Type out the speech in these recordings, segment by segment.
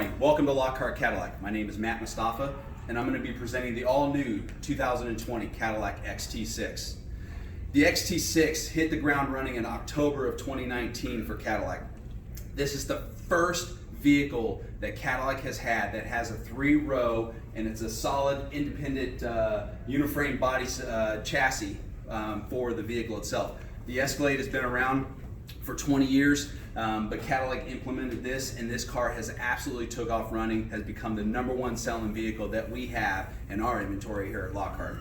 morning. Welcome to Lockhart Cadillac. My name is Mustafa, and I'm going to be presenting the all-new 2020 Cadillac XT6. The XT6 hit the ground running in October of 2019 for Cadillac. This is the first vehicle that Cadillac has had that has a 3-row, and it's a solid independent uniframe body chassis for the vehicle itself. The Escalade has been around for 20 years, but Cadillac implemented this, and this car has absolutely took off running, has become the #1 selling vehicle that we have in our inventory here at Lockhart.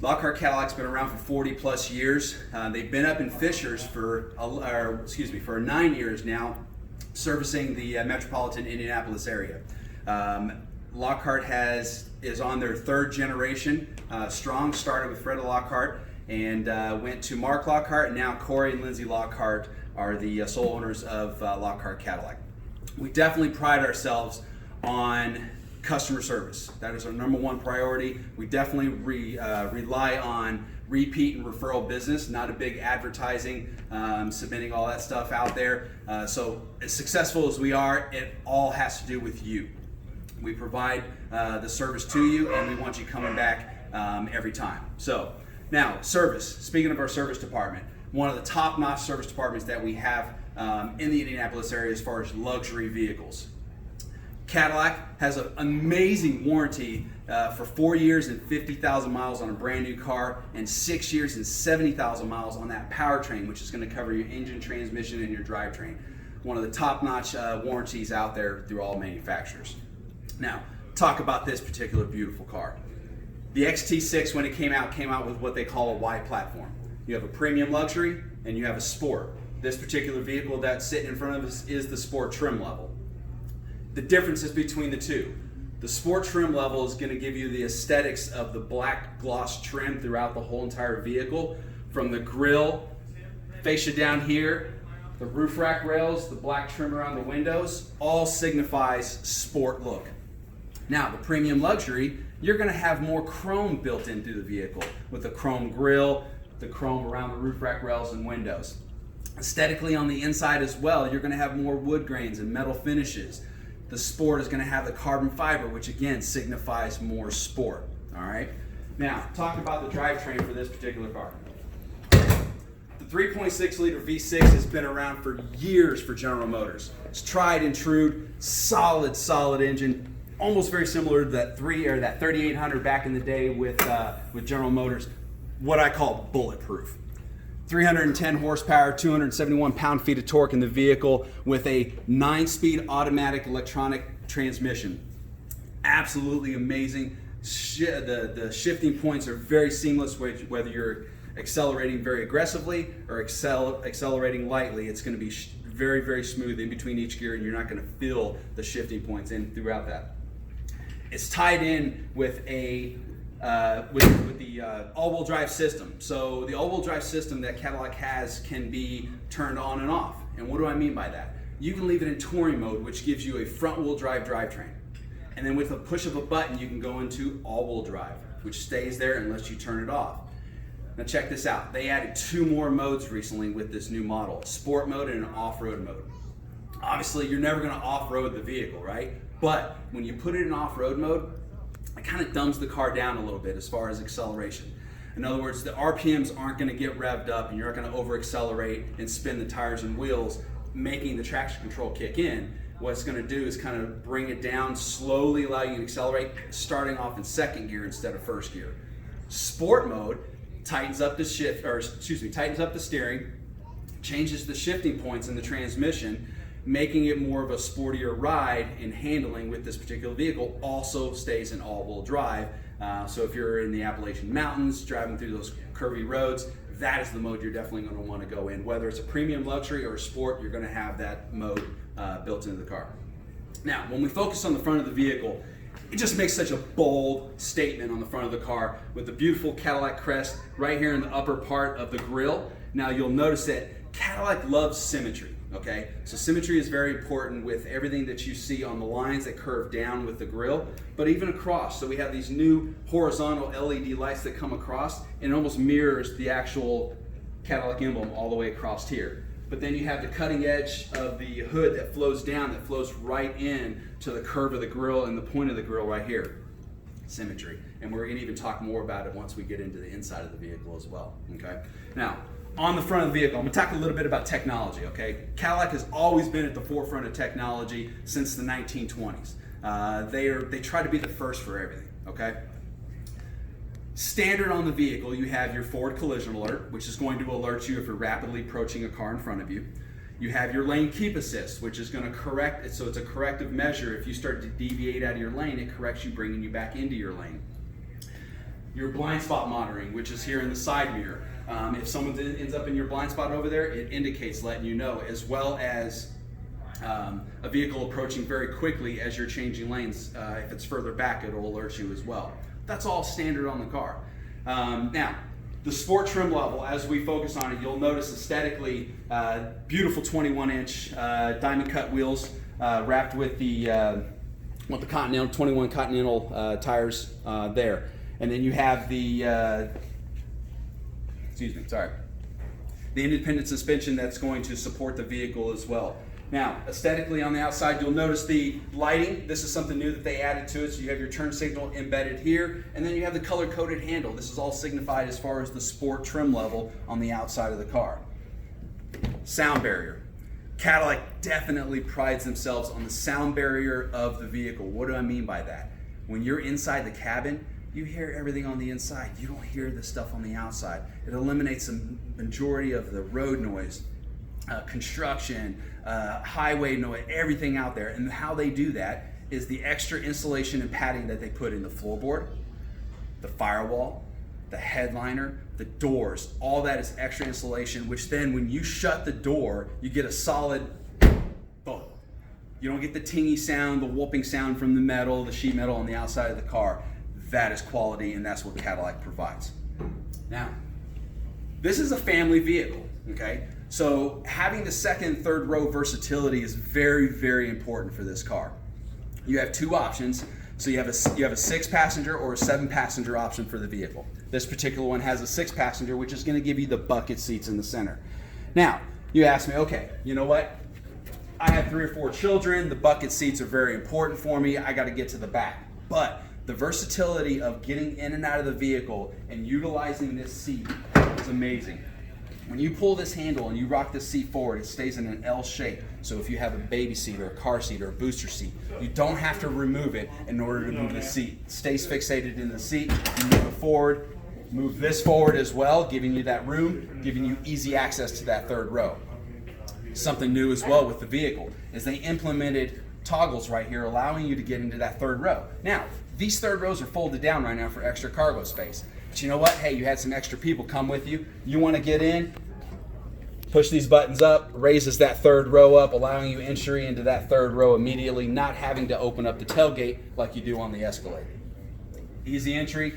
Lockhart Cadillac's been around for 40 plus years. They've been up in Fishers for 9 years now, servicing the metropolitan Indianapolis area. Lockhart is on their 3rd generation. Strong started with Fred Lockhart and went to Mark Lockhart, and now Corey and Lindsay Lockhart are the sole owners of Lockhart Cadillac. We definitely pride ourselves on customer service. That is our #1 priority. We definitely rely on repeat and referral business, not a big advertising, submitting all that stuff out there. So as successful as we are, it all has to do with you. We provide the service to you, and we want you coming back every time. So now, service. Speaking of our service department, one of the top-notch service departments that we have in the Indianapolis area as far as luxury vehicles. Cadillac has an amazing warranty for 4 years and 50,000 miles on a brand new car, and 6 years and 70,000 miles on that powertrain, which is going to cover your engine, transmission, and your drivetrain. One of the top-notch warranties out there through all manufacturers. Now, talk about this particular beautiful car. The XT6, when it came out with what they call a Y platform. You have a premium luxury and you have a sport. This particular vehicle that's sitting in front of us is the sport trim level. The differences between the two. The sport trim level is going to give you the aesthetics of the black gloss trim throughout the whole entire vehicle, from the grille, fascia down here, the roof rack rails, the black trim around the windows, all signifies sport look. Now, the premium luxury, you're going to have more chrome built into the vehicle with the chrome grille, the chrome around the roof rack rails and windows. Aesthetically on the inside as well, you're going to have more wood grains and metal finishes. The sport is going to have the carbon fiber, which again signifies more sport. All right. Now, talking about the drivetrain for this particular car. The 3.6 liter V6 has been around for years for General Motors. It's tried and true, solid engine. Almost very similar to that 3800 back in the day with General Motors. What I call bulletproof. 310 horsepower, 271 pound-feet of torque in the vehicle with a 9-speed automatic electronic transmission. Absolutely amazing. The shifting points are very seamless, whether you're accelerating very aggressively or accelerating lightly. It's going to be very, very smooth in between each gear, and you're not going to feel the shifting points in throughout that. It's tied in with the all-wheel drive system. So the all-wheel drive system that Cadillac has can be turned on and off. And what do I mean by that? You can leave it in touring mode, which gives you a front-wheel drive drivetrain. And then with a push of a button, you can go into all-wheel drive, which stays there unless you turn it off. Now check this out. They added 2 more modes recently with this new model, sport mode and an off-road mode. Obviously, you're never going to off-road the vehicle, right? But when you put it in off-road mode, it kind of dumbs the car down a little bit as far as acceleration. In other words, the RPMs aren't going to get revved up, and you're not going to over-accelerate and spin the tires and wheels, making the traction control kick in. What it's going to do is kind of bring it down, slowly allow you to accelerate, starting off in 2nd gear instead of 1st gear. Sport mode tightens up the steering, changes the shifting points in the transmission, making it more of a sportier ride and handling with this particular vehicle. Also stays in all-wheel drive. So if you're in the Appalachian Mountains, driving through those curvy roads, that is the mode you're definitely going to want to go in. Whether it's a premium luxury or a sport, you're going to have that mode built into the car. Now, when we focus on the front of the vehicle, it just makes such a bold statement on the front of the car with the beautiful Cadillac crest right here in the upper part of the grille. Now, you'll notice that Cadillac loves symmetry. Okay, so symmetry is very important with everything that you see on the lines that curve down with the grille, but even across. So we have these new horizontal LED lights that come across, and it almost mirrors the actual Cadillac emblem all the way across here. but then you have the cutting edge of the hood that flows down, that flows right in to the curve of the grill and the point of the grill right here. Symmetry. And we're going to even talk more about it once we get into the inside of the vehicle as well. Okay. Now, on the front of the vehicle, I'm going to talk a little bit about technology. Okay. Cadillac has always been at the forefront of technology since the 1920s. They try to be the first for everything. Okay. Standard on the vehicle, you have your forward collision alert, which is going to alert you if you're rapidly approaching a car in front of you. You have your lane keep assist, which is going to correct it, so it's a corrective measure. If you start to deviate out of your lane, it corrects you, bringing you back into your lane. Your blind spot monitoring, which is here in the side mirror. If someone ends up in your blind spot over there, it indicates, letting you know, as well as a vehicle approaching very quickly as you're changing lanes. If it's further back, it'll alert you as well. That's all standard on the car. Now, the sport trim level, as we focus on it, you'll notice aesthetically beautiful 21-inch diamond cut wheels wrapped with the Continental 21 Continental tires there, and then you have the the independent suspension that's going to support the vehicle as well. Now, aesthetically on the outside, you'll notice the lighting. This is something new that they added to it. So you have your turn signal embedded here, and then you have the color-coded handle. This is all signified as far as the sport trim level on the outside of the car. Sound barrier. Cadillac definitely prides themselves on the sound barrier of the vehicle. What do I mean by that? When you're inside the cabin, you hear everything on the inside. You don't hear the stuff on the outside. It eliminates the majority of the road noise, construction, highway noise, everything out there. And how they do that is the extra insulation and padding that they put in the floorboard, the firewall, the headliner, the doors. All that is extra insulation, which then when you shut the door, you get a solid boom. You don't get the tingy sound, the whooping sound from the metal, the sheet metal on the outside of the car. That is quality, and that's what Cadillac provides. Now, this is a family vehicle, okay? So having the second and third row versatility is very, very important for this car. You have two options. So you have a 6-passenger or a 7-passenger option for the vehicle. This particular one has a 6-passenger, which is going to give you the bucket seats in the center. Now, you ask me, okay, you know what? I have 3 or 4 children. The bucket seats are very important for me. I got to get to the back. But the versatility of getting in and out of the vehicle and utilizing this seat is amazing. When you pull this handle and you rock this seat forward, it stays in an L shape. So if you have a baby seat or a car seat or a booster seat, you don't have to remove it in order to move the seat. It stays fixated in the seat. You move it forward, move this forward as well, giving you that room, giving you easy access to that third row. Something new as well with the vehicle is they implemented toggles right here, allowing you to get into that third row. Now, these third rows are folded down right now for extra cargo space. But you know what? Hey, you had some extra people come with you. You want to get in, push these buttons up, raises that third row up, allowing you entry into that third row immediately, not having to open up the tailgate like you do on the Escalade. Easy entry.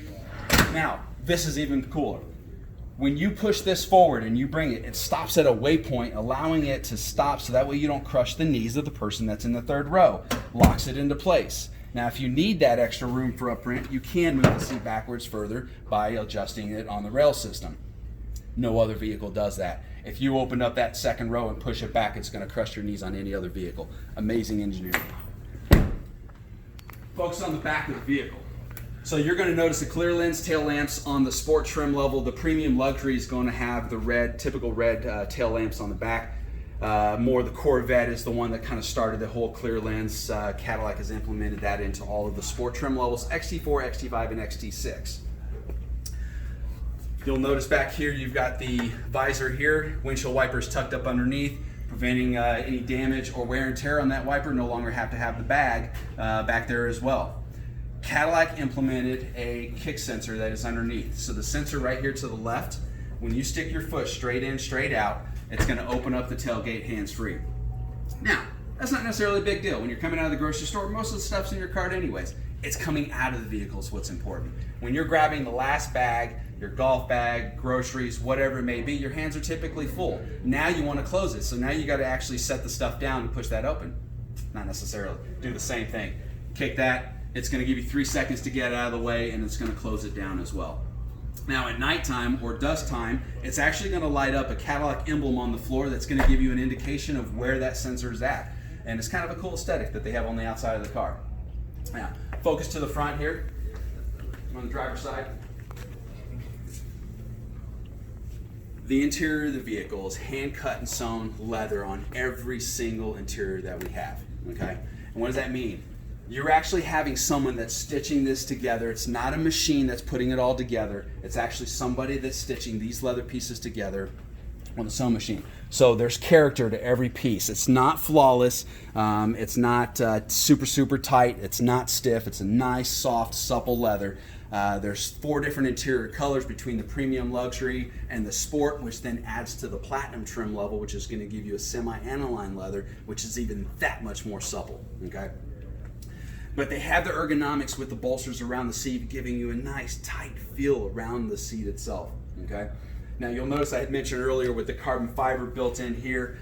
Now, this is even cooler. When you push this forward and you bring it, it stops at a waypoint, allowing it to stop so that way you don't crush the knees of the person that's in the third row. Locks it into place. Now, if you need that extra room for uprent, you can move the seat backwards further by adjusting it on the rail system. No other vehicle does that. If you open up that second row and push it back, it's going to crush your knees on any other vehicle. Amazing engineering. Focus on the back of the vehicle. So you're going to notice the clear lens tail lamps on the sport trim level. The premium luxury is going to have the red, typical red tail lamps on the back. More the Corvette is the one that kind of started the whole clear lens. Cadillac has implemented that into all of the sport trim levels, XT4, XT5, and XT6. You'll notice back here you've got the visor here, windshield wipers tucked up underneath, preventing any damage or wear and tear on that wiper. No longer have to have the bag back there as well. Cadillac implemented a kick sensor that is underneath. So the sensor right here to the left, when you stick your foot straight in, straight out, it's going to open up the tailgate hands-free. Now, that's not necessarily a big deal. When you're coming out of the grocery store, most of the stuff's in your cart anyways. It's coming out of the vehicle is what's important. When you're grabbing the last bag, your golf bag, groceries, whatever it may be, your hands are typically full. Now you want to close it, so now you got to actually set the stuff down and push that open. Not necessarily. Do the same thing. Kick that. It's going to give you 3 seconds to get out of the way, and it's going to close it down as well. Now at nighttime or dusk time, it's actually going to light up a Cadillac emblem on the floor that's going to give you an indication of where that sensor is at. And it's kind of a cool aesthetic that they have on the outside of the car. Now, focus to the front here, on the driver's side. The interior of the vehicle is hand cut and sewn leather on every single interior that we have, okay? And what does that mean? You're actually having someone that's stitching this together. It's not a machine that's putting it all together. It's actually somebody that's stitching these leather pieces together on the sewing machine. So there's character to every piece. It's not flawless. It's not super tight. It's not stiff. It's a nice, soft, supple leather. There's 4 different interior colors between the premium luxury and the sport, which then adds to the platinum trim level, which is going to give you a semi-aniline leather, which is even that much more supple, okay? But they have the ergonomics with the bolsters around the seat, giving you a nice tight feel around the seat itself, okay? Now you'll notice I had mentioned earlier with the carbon fiber built in here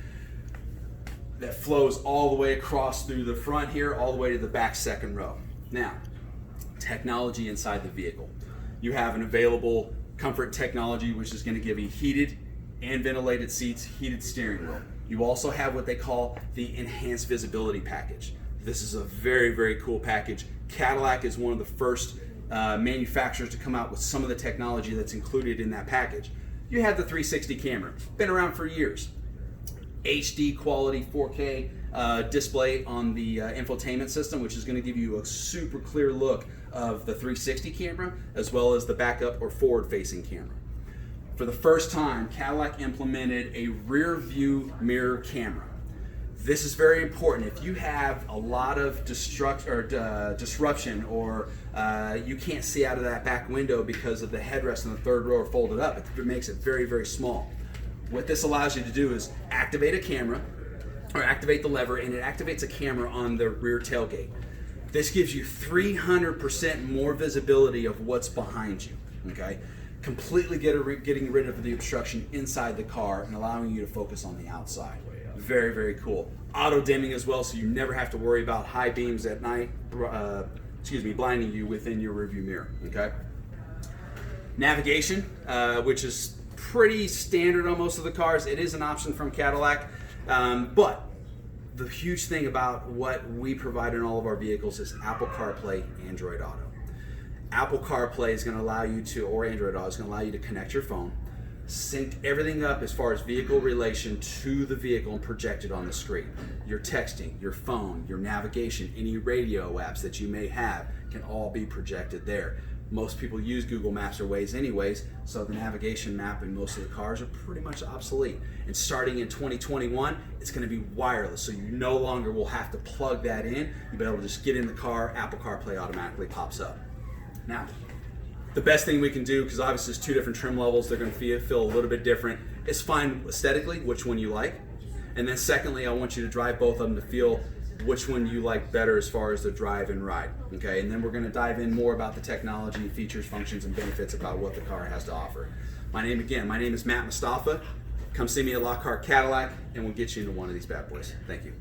that flows all the way across through the front here, all the way to the back second row. Now, technology inside the vehicle. You have an available comfort technology, which is going to give you heated and ventilated seats, heated steering wheel. You also have what they call the enhanced visibility package. This is a very cool package. Cadillac is one of the first manufacturers to come out with some of the technology that's included in that package. You have the 360 camera, been around for years. HD quality 4K display on the infotainment system, which is going to give you a super clear look of the 360 camera as well as the backup or forward facing camera. For the first time, Cadillac implemented a rear view mirror camera. This is very important. If you have a lot of disruption or you can't see out of that back window because of the headrest in the third row are folded up, it makes it very small. What this allows you to do is activate a camera or activate the lever, and it activates a camera on the rear tailgate. This gives you 300% more visibility of what's behind you, okay? Completely getting rid of the obstruction inside the car and allowing you to focus on the outside. Very cool. Auto dimming as well, so you never have to worry about high beams at night, blinding you within your rearview mirror, okay? Navigation, which is pretty standard on most of the cars. It is an option from Cadillac, but the huge thing about what we provide in all of our vehicles is Apple CarPlay, Android Auto. Apple CarPlay is going to allow you to, or Android Auto is going to allow you to connect your phone, sync everything up as far as vehicle relation to the vehicle and project it on the screen. Your texting, your phone, your navigation, any radio apps that you may have can all be projected there. Most people use Google Maps or Waze anyways, so the navigation map in most of the cars are pretty much obsolete. And starting in 2021, it's going to be wireless, so you no longer will have to plug that in. You'll be able to just get in the car, Apple CarPlay automatically pops up. Now, the best thing we can do, because obviously there's 2 different trim levels, they're going to feel a little bit different, is find aesthetically which one you like. And then secondly, I want you to drive both of them to feel which one you like better as far as the drive and ride, okay? And then we're going to dive in more about the technology, features, functions, and benefits about what the car has to offer. My name is Matt Mustafa. Come see me at Lockhart Cadillac, and we'll get you into one of these bad boys. Thank you.